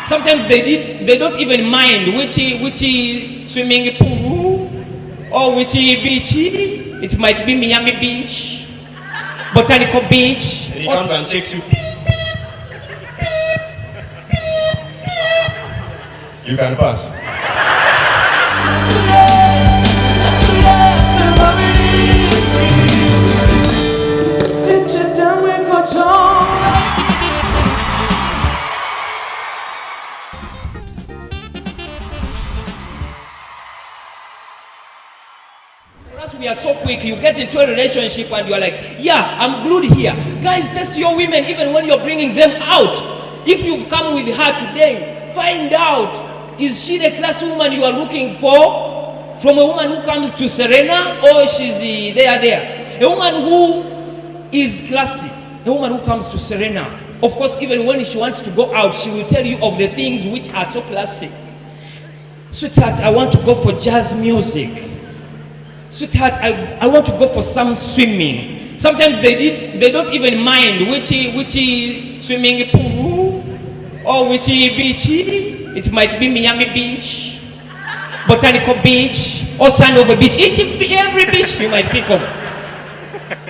Sometimes they don't even mind which swimming pool or which beach. It might be Miami Beach, Botanical Beach. And he comes and checks you. You can pass. We are so quick. You get into a relationship and you are like, yeah, I'm glued here. Guys, test your women even when you're bringing them out. If you've come with her today, find out, is she the class woman you are looking for? From a woman who comes to Serena, or she's there. A woman who is classy, a woman who comes to Serena. Of course, even when she wants to go out, she will tell you of the things which are so classy. Sweetheart, I want to go for jazz music. Sweetheart, I want to go for some swimming. Sometimes they don't even mind which swimming pool or which beach. It might be Miami Beach, Botanical Beach, or Sandover Beach. Every beach you might pick of.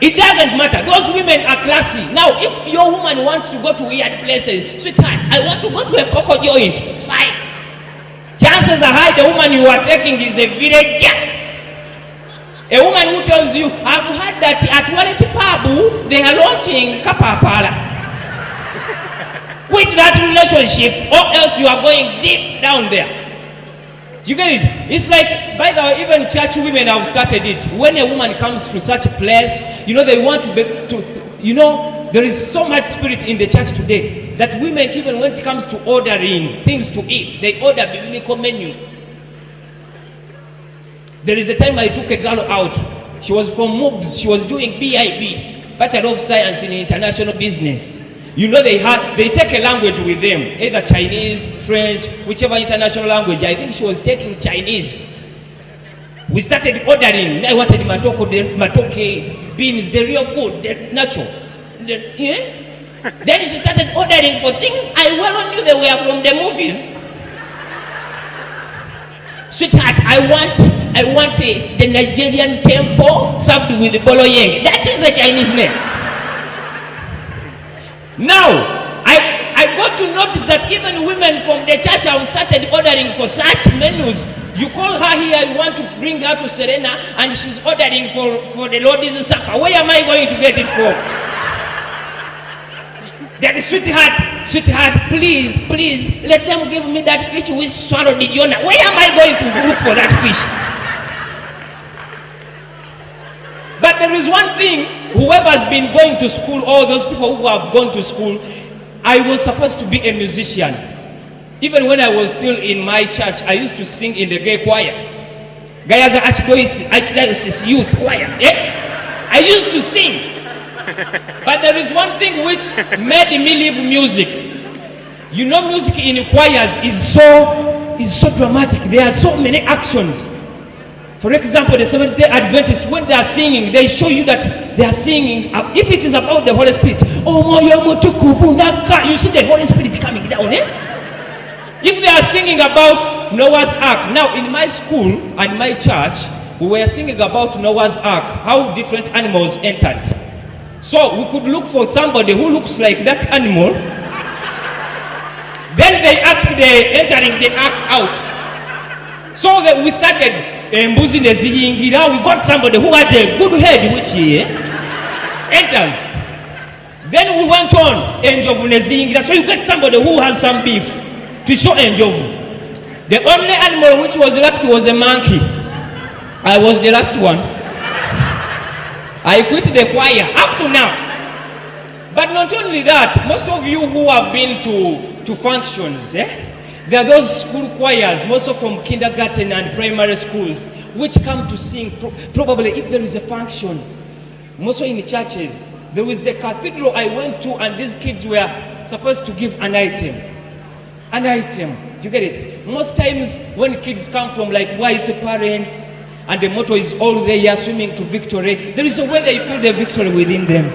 It doesn't matter. Those women are classy. Now, if your woman wants to go to weird places, sweetheart, I want to go to a cocoa joint. Fine. Chances are high the woman you are taking is a villager. A woman who tells you, I've heard that at Wallet Pablo, they are launching Kapapala. Quit that relationship or else you are going deep down there. You get it? It's like, by the way, even church women have started it. When a woman comes to such a place, they want there is so much spirit in the church today that women, even when it comes to ordering things to eat, they order biblical menu. There is a time I took a girl out. She was from MOOBS. She was doing BIB, Bachelor of Science in International Business. They take a language with them, either Chinese, French, whichever international language. I think she was taking Chinese. We started ordering. I wanted matoke, beans, the real food, the natural. Then she started ordering for things I well knew they were from the movies. Sweetheart, I want the Nigerian temple served with boloyeng. That is a Chinese name. Now, I got to notice that even women from the church have started ordering for such menus. You call her here, you want to bring her to Serena, and she's ordering for the Lord's Supper. Where am I going to get it from? That sweetheart, please, let them give me that fish with swallowed the Jonah. Where am I going to look for that fish? But there is one thing, whoever's been going to school, all those people who have gone to school, I was supposed to be a musician. Even when I was still in my church, I used to sing in the gay choir. Gayaza Archdiocese Youth Choir. Yeah? I used to sing. But there is one thing which made me leave music. Music in choirs is so dramatic. There are so many actions. For example, the Seventh-day Adventists, when they are singing, they show you that they are singing. If it is about the Holy Spirit, you see the Holy Spirit coming down. If they are singing about Noah's Ark, now in my school and my church, we were singing about Noah's Ark, how different animals entered. So we could look for somebody who looks like that animal. Then they asked the entering the ark out. So that we started mbuzi neziyingira. We got somebody who had a good head which enters. Then we went on enjovu neziyingira. So you get somebody who has some beef to show enjovu. The only animal which was left was a monkey. I was the last one. I quit the choir up to now. But not only that, most of you who have been to functions, there are those school choirs, most of from kindergarten and primary schools, which come to sing. Probably if there is a function, most in the churches, there was a cathedral I went to, and these kids were supposed to give an item. An item, you get it? Most times when kids come from like wise parents, and the motto is all there, swimming to victory, there is a way they feel the victory within them.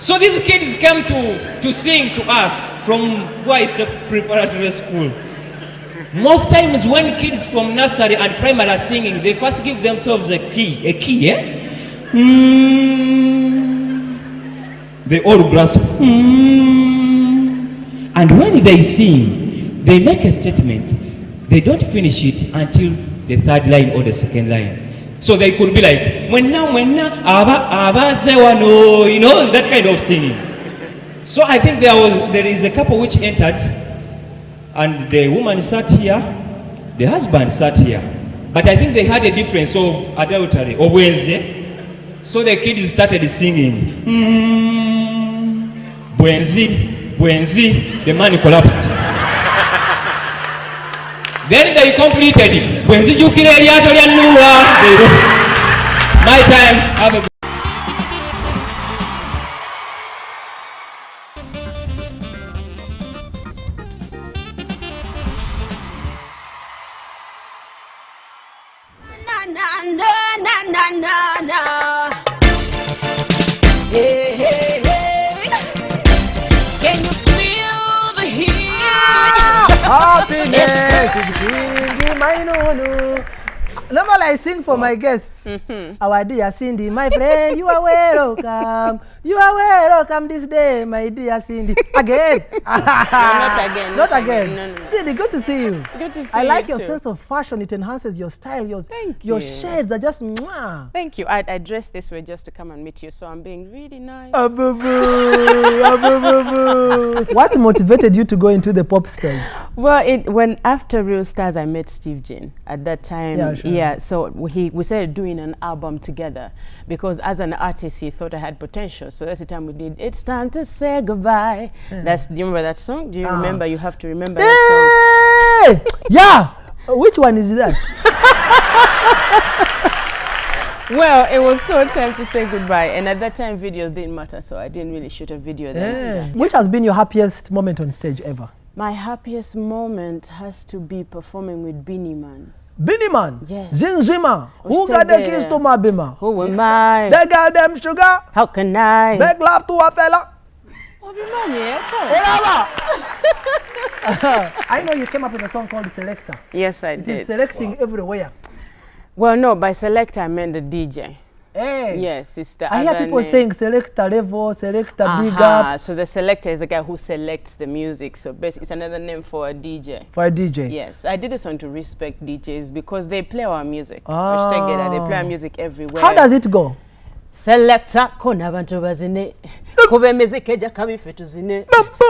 So these kids came to sing to us from Boys Preparatory School. Most times when kids from nursery and primary are singing, they first give themselves a key, eh? They all grasp. And when they sing, they make a statement. They don't finish it until the third line or the second line. So they could be like, abazewano, you know, that kind of singing. So I think there is a couple which entered, and the woman sat here, the husband sat here. But I think they had a difference of adultery, or Wednesday. So the kids started singing. Bwenzi, the man collapsed. Then they completed. Bwenzi jukire lyato lya Nuwa. My time. Have a Hey, hey, hey. Can you feel the heat? Happiness is bringing my no. Normally I sing for my guests. Our dear Cindy, my friend, you are welcome. You are welcome this day, my dear Cindy. Again. Not again. Not again. No. Cindy, good to see you. Good to see you. I like your too. sense of fashion. It enhances your style. Thank your you. shades are just mwah. Thank you. I dressed this way just to come and meet you, so I'm being really nice. What motivated you to go into the pop stage? Well, when after Real Stars, I met Steve Jin at that time. Yeah, sure. Yeah, so we started doing an album together because as an artist, he thought I had potential. So that's the time we did It's Time to Say Goodbye. Do you remember that song? Do you remember? You have to remember that Hey! Yeah! Which one is that? song. Well, it was called Time to Say Goodbye. And at that time, videos didn't matter, so I didn't really shoot a video then. Which has been your happiest moment on stage ever? My happiest moment has to be performing with Beanie Man. Beanie Man, Yes. Zinzima, who still got the there. keys to my bima? Who am I? They got them sugar, How can I? make love to a fella. I know you came up with a song called Selector. Yes, I It did. is selecting everywhere. Well, no, by selector I meant the DJ. Hey. Yes, it's the I hear other people name. saying selector level, selector big Aha, up so the selector is the guy who selects the music. So basically, it's another name for a DJ. for a DJ. Yes, I did this one to respect DJs because they play our music. Ah. They play our music everywhere. How does it go? Selector kona bantu bazine kube music eja kabife tuzine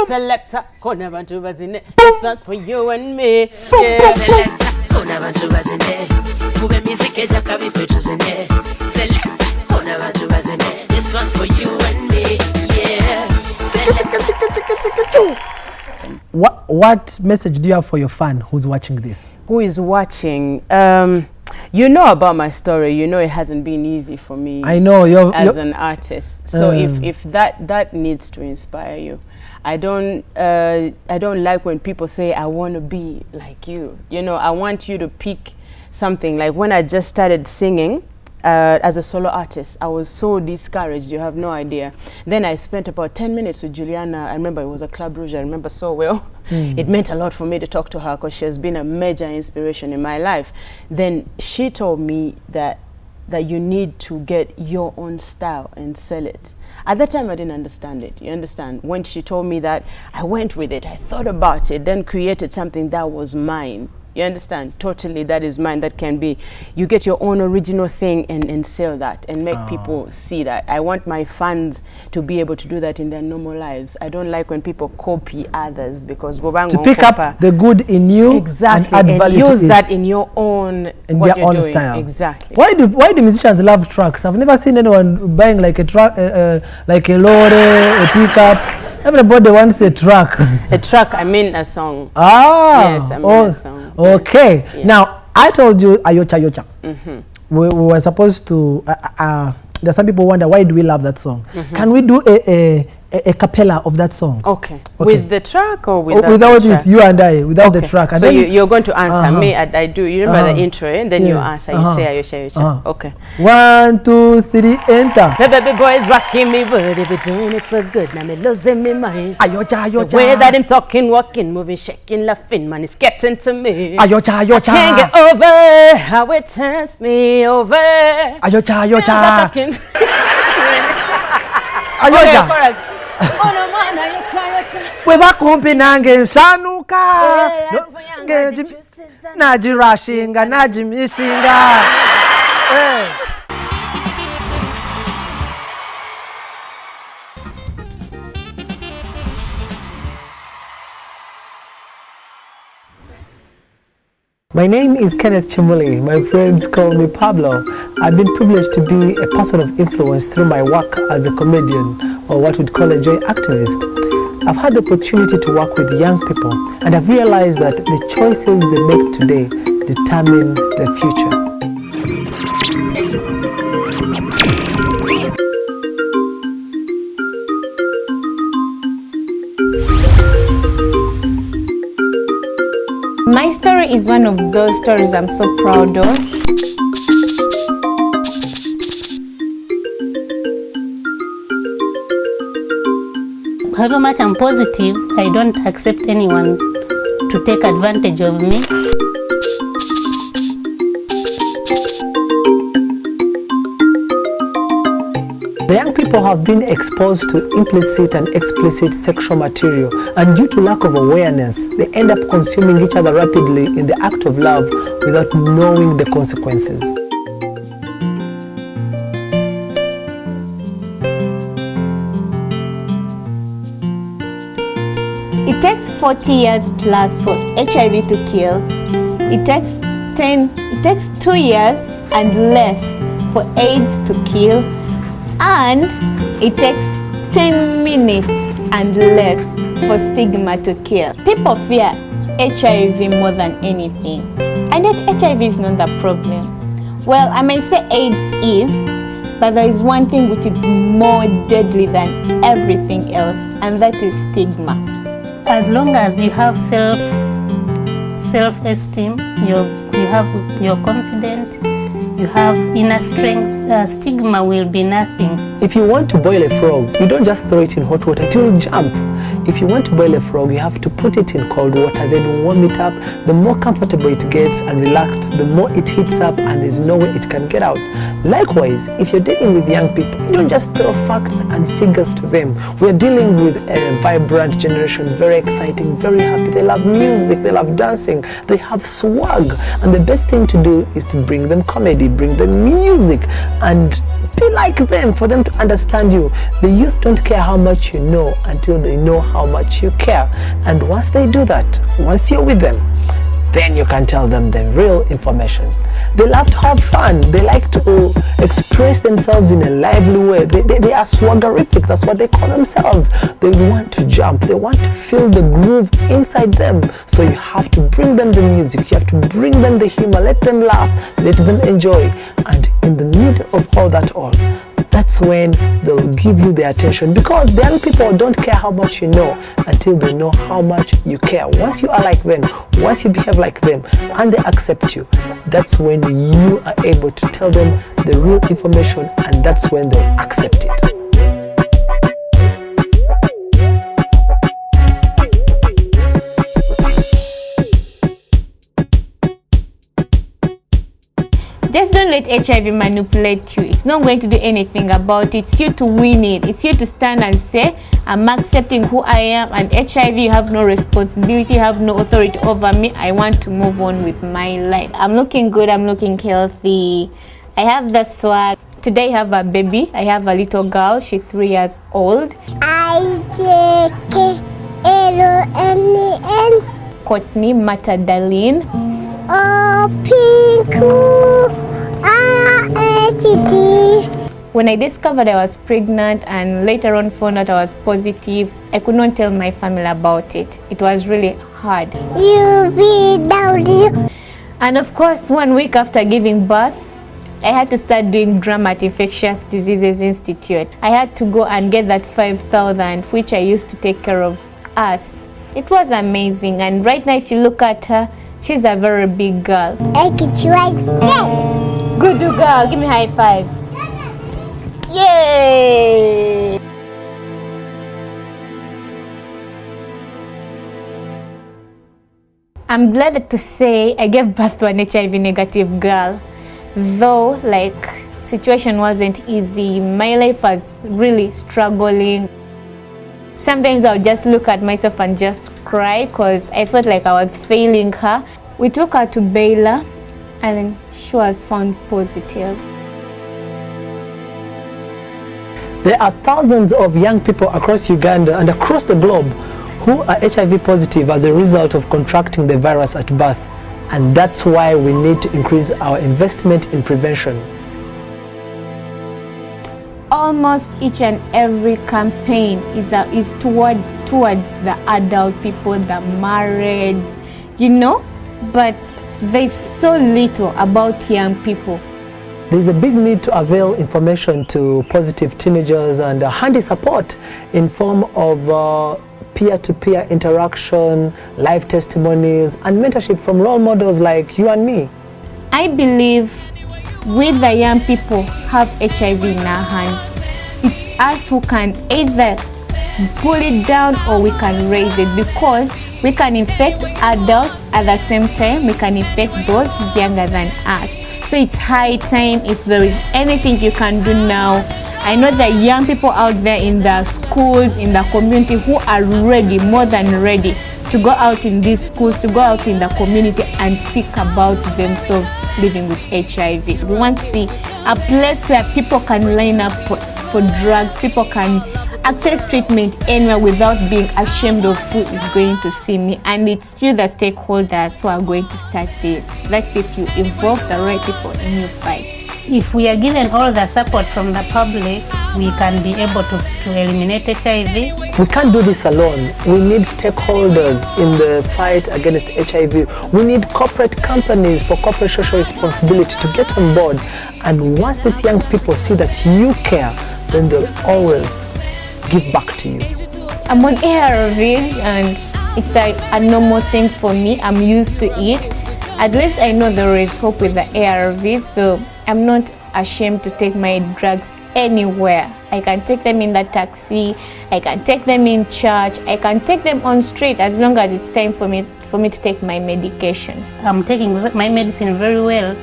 selector kona bantu bazine this one's for you and me. Selector kona bantu bazine kube music eja kabife tuzine selector kona bantu bazine this one's for you and me. Yeah. What message do you have for your fan who's watching this? Who is watching? You know about my story. You know it hasn't been easy for me. I know as an artist. So if that needs to inspire you. I don't like when people say I want to be like you. You know, I want you to pick something. Like when I just started singing as a solo artist, I was so discouraged. You have no idea. Then I spent about 10 minutes with Juliana. I remember it was a Club Rouge. I remember so well. It meant a lot for me to talk to her because she has been a major inspiration in my life. Then she told me that you need to get your own style and sell it. At that time, I didn't understand it. You understand? When she told me that, I went with it. I thought about it, then created something that was mine. You understand? Totally, that is mine. That can be, you get your own original thing and sell that and make people see that. I want my fans to be able to do that in their normal lives. I don't like when people copy others because to pick up the good in you exactly and add value use to that it. in your own In what their you're own doing. style. Exactly. Why do musicians love trucks? I've never seen anyone buying like a truck, like a lorry, a pickup. Everybody wants a truck. A track, I mean a song. Ah, Yes, I mean a song. Okay. Yeah. Now, I told you Ayocha. We were supposed to, there's some people wonder, why do we love that song? Can we do a cappella of that song. Okay. With the track or without without the track? it, you and I, without the track. And so then you're going to answer me. I do. You remember the intro, and then you answer. You say Ayosha. Okay. 1, 2, 3, enter. Say baby boy is rocking me, but if it doing it so good, now me losing me mind. Ayocha, The way that him talking, walking, moving, shaking, laughing, man, it's getting to me. Ayocha, I can't get over how it turns me over. Ayocha, Ayocha. Ayocha. Weba kumpi nange nsanuka najirashinga najimisinga. My name is Kenneth Chimuli. My friends call me Pablo. I've been privileged to be a person of influence through my work as a comedian, or what we'd call a joy activist. I've had the opportunity to work with young people, and I've realized that the choices they make today determine their future. My story is one of those stories I'm so proud of. However much I'm positive, I don't accept anyone to take advantage of me. The young people have been exposed to implicit and explicit sexual material, and due to lack of awareness, they end up consuming each other rapidly in the act of love without knowing the consequences. It takes 40 years plus for HIV to kill. It takes 2 years and less for AIDS to kill. And it takes 10 minutes and less for stigma to kill. People fear HIV more than anything. And yet HIV is not the problem. Well, I may say AIDS is, but there is one thing which is more deadly than everything else, and that is stigma. As long as you have self-esteem, you're confident, you have inner strength, stigma will be nothing. If you want to boil a frog, you don't just throw it in hot water, it will jump. If you want to boil a frog, you have to put it in cold water, then warm it up. The more comfortable it gets and relaxed, the more it heats up and there's no way it can get out. Likewise, if you're dealing with young people, you don't just throw facts and figures to them. We're dealing with a vibrant generation, very exciting, very happy. They love music, they love dancing, they have swag. And the best thing to do is to bring them comedy, bring them music, and be like them, for them to understand you. The youth don't care how much you know until they know how much you care. And once they do that, once you're with them, then you can tell them the real information. They love to have fun. They like to express themselves in a lively way. They are swaggerific. That's what they call themselves. They want to jump. They want to feel the groove inside them. So you have to bring them the music. You have to bring them the humor. Let them laugh. Let them enjoy. And in the middle of all that that's when they'll give you their attention, because the young people don't care how much you know until they know how much you care. Once you are like them, once you behave like them, and they accept you, that's when you are able to tell them the real information, and that's when they'll accept it. Just don't let HIV manipulate you. It's not going to do anything about it. It's you to win it. It's you to stand and say, I'm accepting who I am, and HIV, you have no responsibility, you have no authority over me. I want to move on with my life. I'm looking good, I'm looking healthy. I have the swag. Today I have a baby. I have a little girl. She's 3 years old. I-J-K-L-O-N-E-N. Courtney Matadaline. When I discovered I was pregnant and later on found out I was positive, I could not tell my family about it. It was really hard. And of course, 1 week after giving birth, I had to start doing drama at Infectious Diseases Institute. I had to go and get that 5,000, which I used to take care of us. It was amazing, and right now if you look at her, she's a very big girl. Good girl, give me a high five. Yay! I'm glad to say I gave birth to an HIV negative girl. Though, like, situation wasn't easy. My life was really struggling. Sometimes I would just look at myself and just cry because I felt like I was failing her. We took her to Baylor and then she was found positive. There are thousands of young people across Uganda and across the globe who are HIV positive as a result of contracting the virus at birth. And that's why we need to increase our investment in prevention. Almost each and every campaign is towards the adult people, the marrieds, you know, but there's so little about young people. There's a big need to avail information to positive teenagers and handy support in form of peer-to-peer interaction, live testimonies, and mentorship from role models like you and me. I believe we the young people have HIV in our hands. It's us who can either pull it down or we can raise it, because we can infect adults at the same time, we can infect those younger than us. So it's high time, if there is anything you can do now. I know the young people out there in the schools, in the community, who are ready, more than ready, to go out in these schools, to go out in the community and speak about themselves living with HIV. We want to see a place where people can line up for drugs, people can access treatment anywhere without being ashamed of who is going to see me. And it's you, the stakeholders, who are going to start this. That's if you involve the right people in your fights. If we are given all the support from the public, we can be able to eliminate HIV. We can't do this alone. We need stakeholders in the fight against HIV. We need corporate companies for corporate social responsibility to get on board. And once these young people see that you care, then they'll always give back to you. I'm on ARVs and it's a normal thing for me. I'm used to it. At least I know there is hope with the ARVs, so I'm not ashamed to take my drugs anywhere. I can take them in the taxi, I can take them in church, I can take them on street, as long as it's time for me to take my medications. I'm taking my medicine very well.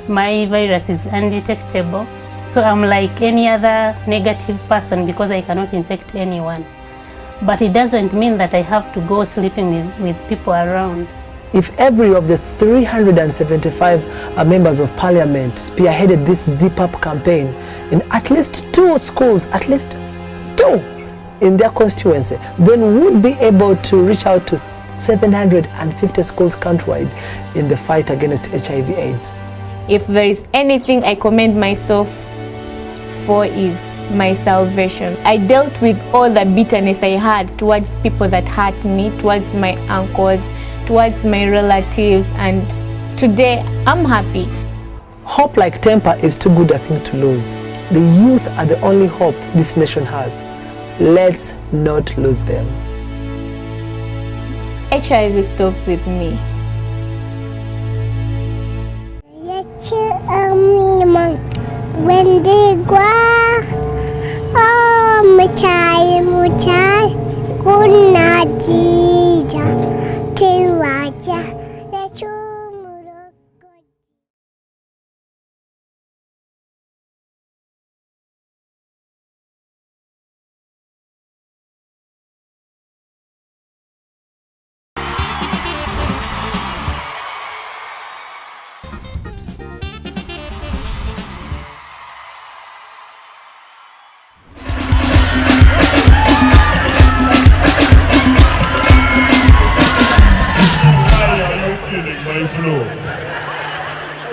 My virus is undetectable. So I'm like any other negative person because I cannot infect anyone. But it doesn't mean that I have to go sleeping with people around. If every of the 375 members of parliament spearheaded this Zip Up campaign in at least 2 schools, at least 2 in their constituency, then we'd be able to reach out to 750 schools countrywide in the fight against HIV/AIDS. If there is anything I commend myself for, is my salvation. I dealt with all the bitterness I had towards people that hurt me, towards my uncles, towards my relatives, and today I'm happy. Hope like temper is too good a thing to lose. The youth are the only hope this nation has. Let's not lose them. HIV stops with me. When they go, oh, muchai, good nadija, tiwaja.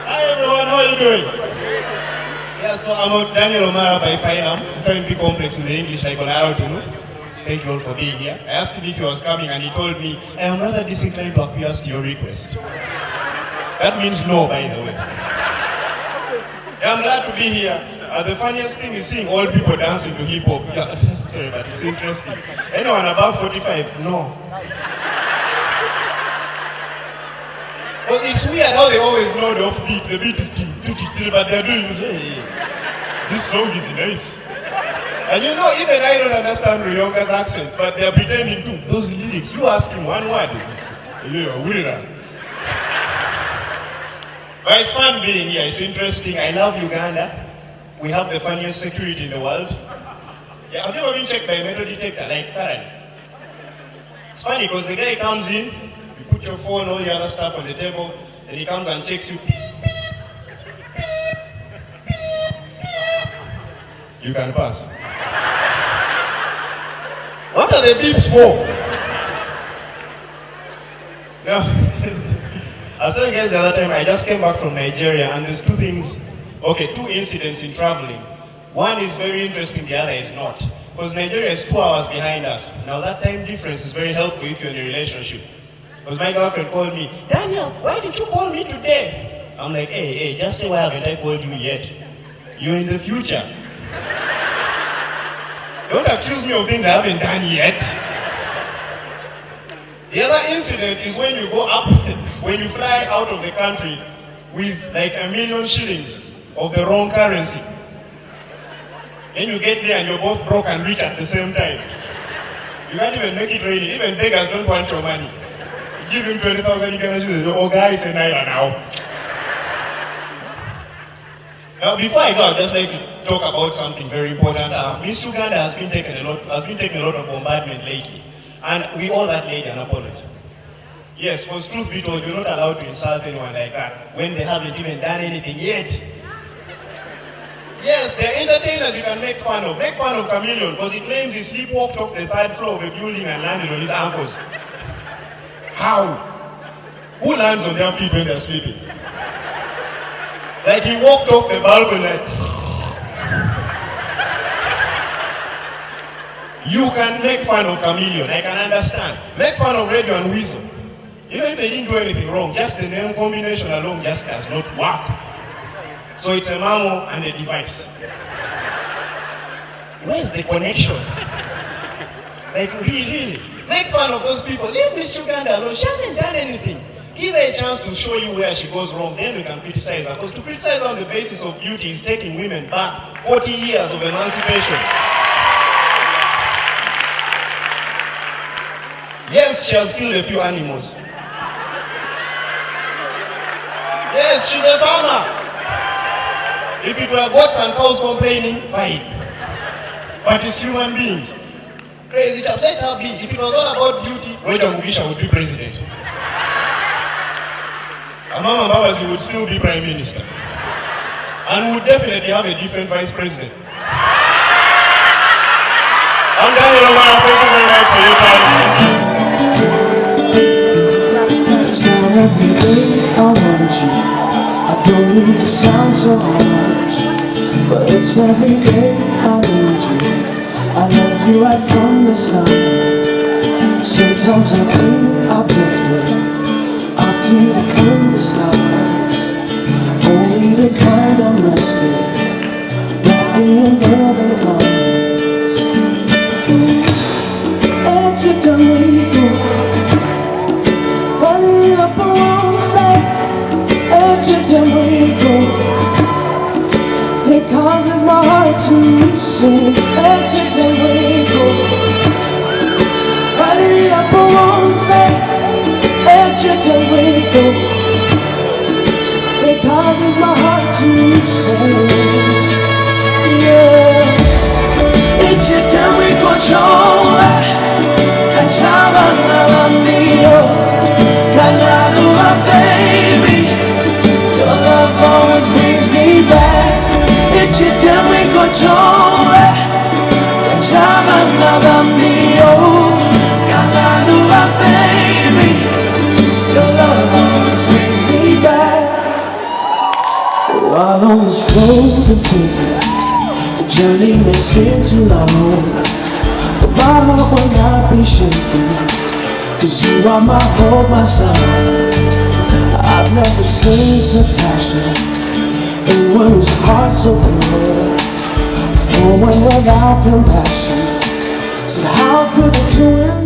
Hi everyone, how are you doing? Yeah, so I'm Daniel Omara by Finam. I'm trying to be complex in the English. I got to know. Thank you all for being here. I asked him if he was coming and he told me, I am rather disinclined to acquiesce to your request. That means no, by the way. Yeah, I'm glad to be here. The funniest thing is seeing old people dancing to hip hop. Yeah. Sorry, but it's interesting. Anyone above 45? No. But it's weird how they always know the offbeat. The beat is but they're doing this. Hey, this song is nice. And you know, even I don't understand Ruyonga's accent, but they're pretending to. Those lyrics, you ask him one word. Yeah, Wirira. But it's fun being here. It's interesting. I love Uganda. We have the funniest security in the world. Yeah, have you ever been checked by a metal detector, like thoroughly? It's funny because the guy comes in, you put your phone, all your other stuff on the table, and he comes and checks you. You can pass. What are the beeps for? No. I was telling you guys the other time, I just came back from Nigeria, and there's two incidents in traveling. One is very interesting, the other is not. Because Nigeria is 2 hours behind us. Now that time difference is very helpful if you're in a relationship. Because my girlfriend called me, Daniel, why didn't you call me today? I'm like, hey, just say why haven't I called you yet? You're in the future. Don't accuse me of things I haven't done yet. The other incident is when you go up, when you fly out of the country with like 1 million shillings of the wrong currency. Then you get there and you're both broke and rich at the same time. You can't even make it rainy. Even beggars don't want your money. You give him 20,000, you can say, oh guys, a naira now. Now, before I go, I'd just like to talk about something very important. Miss Uganda has been taking a lot of bombardment lately. And we owe that lady an apology. Yes, because truth be told, you're not allowed to insult anyone like that when they haven't even done anything yet. Yes, they're entertainers you can make fun of. Make fun of Chameleon because he claims he sleepwalked off the 3rd floor of a building and landed on his ankles. How? Who lands on their feet when they're sleeping? Like he walked off the balcony like... You can make fun of Chameleon, I can understand. Make fun of Radio and Weasel. Even if they didn't do anything wrong, just the name combination alone just does not work. So it's a mammo and a device. Where's the connection? Like really? Make fun of those people. Leave Miss Uganda alone. She hasn't done anything. Give her a chance to show you where she goes wrong, then we can criticize her. Because to criticize her on the basis of beauty is taking women back 40 years of emancipation. Yes, she has killed a few animals. Yes, she's a farmer. If it were goats and cows complaining, fine. But it's human beings. Crazy, just let her be. If it was all about beauty, Roger Mugisha would be president. And Mama Mbabazi would still be prime minister. And would definitely have a different vice president. I'm Daniel Omara, thank you very much for your time. It's not every day I want you. I don't need to sound so harsh, but it's every day I need you. I loved you right from the start. Sometimes I feel I've drifted off to the furthest stars, only to find I'm rested, wrapped in your loving arms. And you tell me go, running it up on one side. And you tell me go, it causes my heart to sing. And you tell me go, running it up on one side. And you tell me go, it causes my heart to sing. Yeah, and you tell me go, Joe, Kachava Navamio, Kanadua, baby. Your love always brings me back. It's you tell me go joy. Kachava Navamio, Kanadua, baby. Your love always brings me back. Oh, I'll on this road of taking, the journey may seem too long, but my heart will not be shaken, 'cause you are my hope, my sun. I've never seen such passion Inwards, hearts open wide, forward without compassion. So how could the two